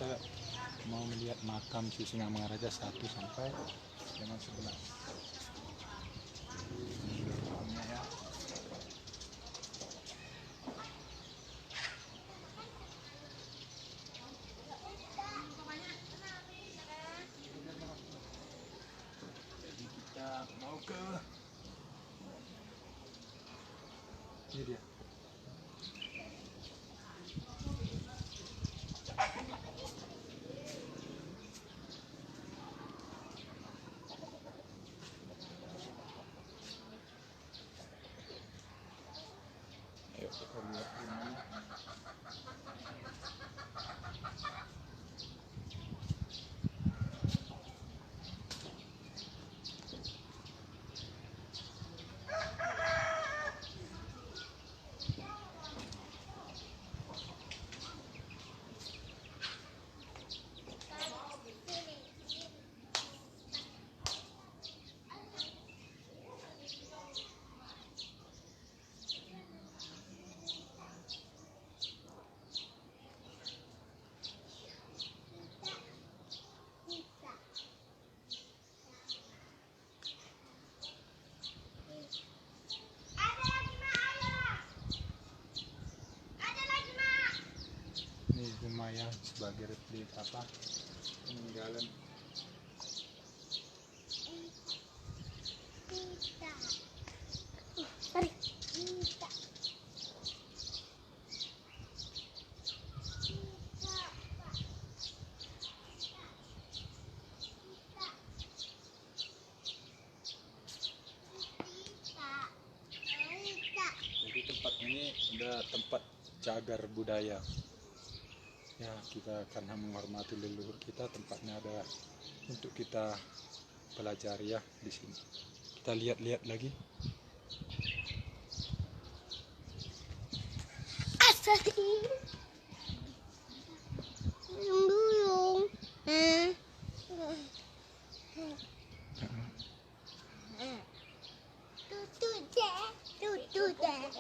kita mau melihat makam Sisingamangaraja 1 sampai dengan 11. Ya. Jadi kita mau ke ini dia. Ayo kita lihat gimana. Ini lumayan sebagai replik peninggalan. Jadi tempat ini udah tempat cagar budaya. Ya, kita karena menghormati leluhur kita, tempatnya ada untuk kita pelajari ya di sini. Kita lihat-lihat lagi.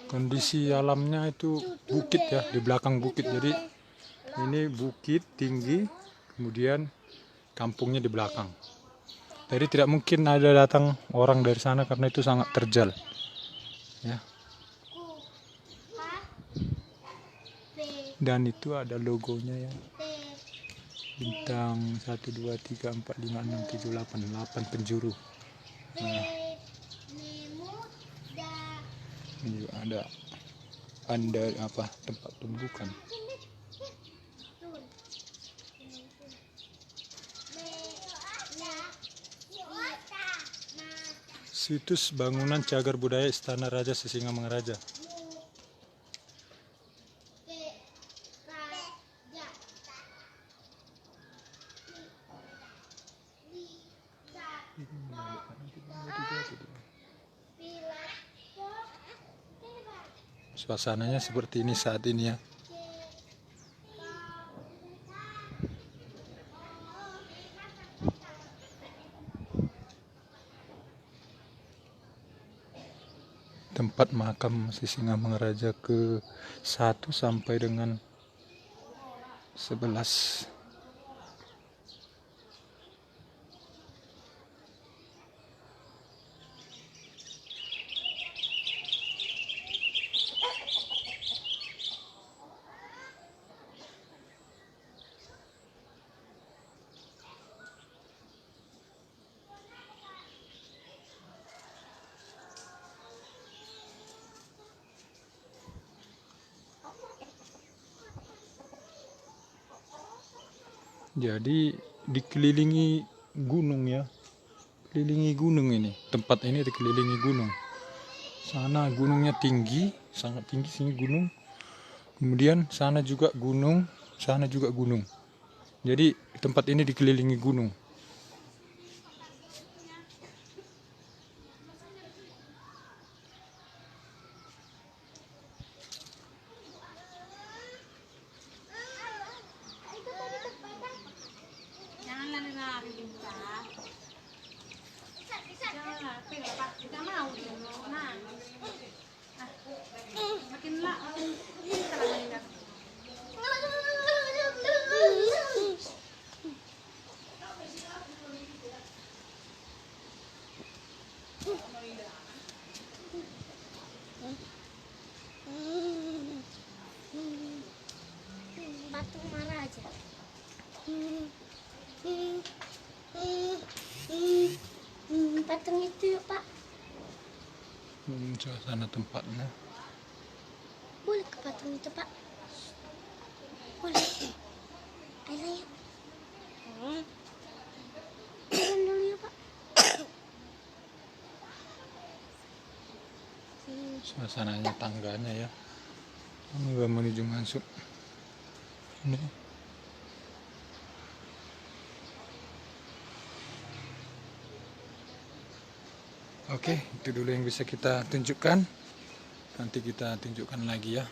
Kondisi alamnya itu bukit ya, di belakang bukit. Jadi ini bukit tinggi, kemudian kampungnya di belakang. Jadi tidak mungkin ada datang orang dari sana karena itu sangat terjal. Ya. Dan itu ada logonya ya. Bintang 1 2 3 4 5 6 7 8 8 penjuru. Nah. Ini juga ada tempat tumbukan. Situs bangunan cagar budaya Istana Raja Sisingamangaraja. Suasananya seperti ini saat ini ya. Tempat makam Sisingamangaraja ke-1 sampai dengan 11. Jadi dikelilingi gunung ya, kelilingi gunung ini. Tempat ini dikelilingi gunung. Sana gunungnya tinggi, sangat tinggi sini gunung. Kemudian sana juga gunung, sana juga gunung. Jadi tempat ini dikelilingi gunung. Patung marah aja. Patung itu yuk Pak. Suasana tempatnya. Boleh ke patung itu Pak? Boleh. Ayo yuk. Turun dulu ya Pak. Suasananya tangganya ya. Nggak menuju masuk. Ini. Oke, itu dulu yang bisa kita tunjukkan. Nanti kita tunjukkan lagi ya.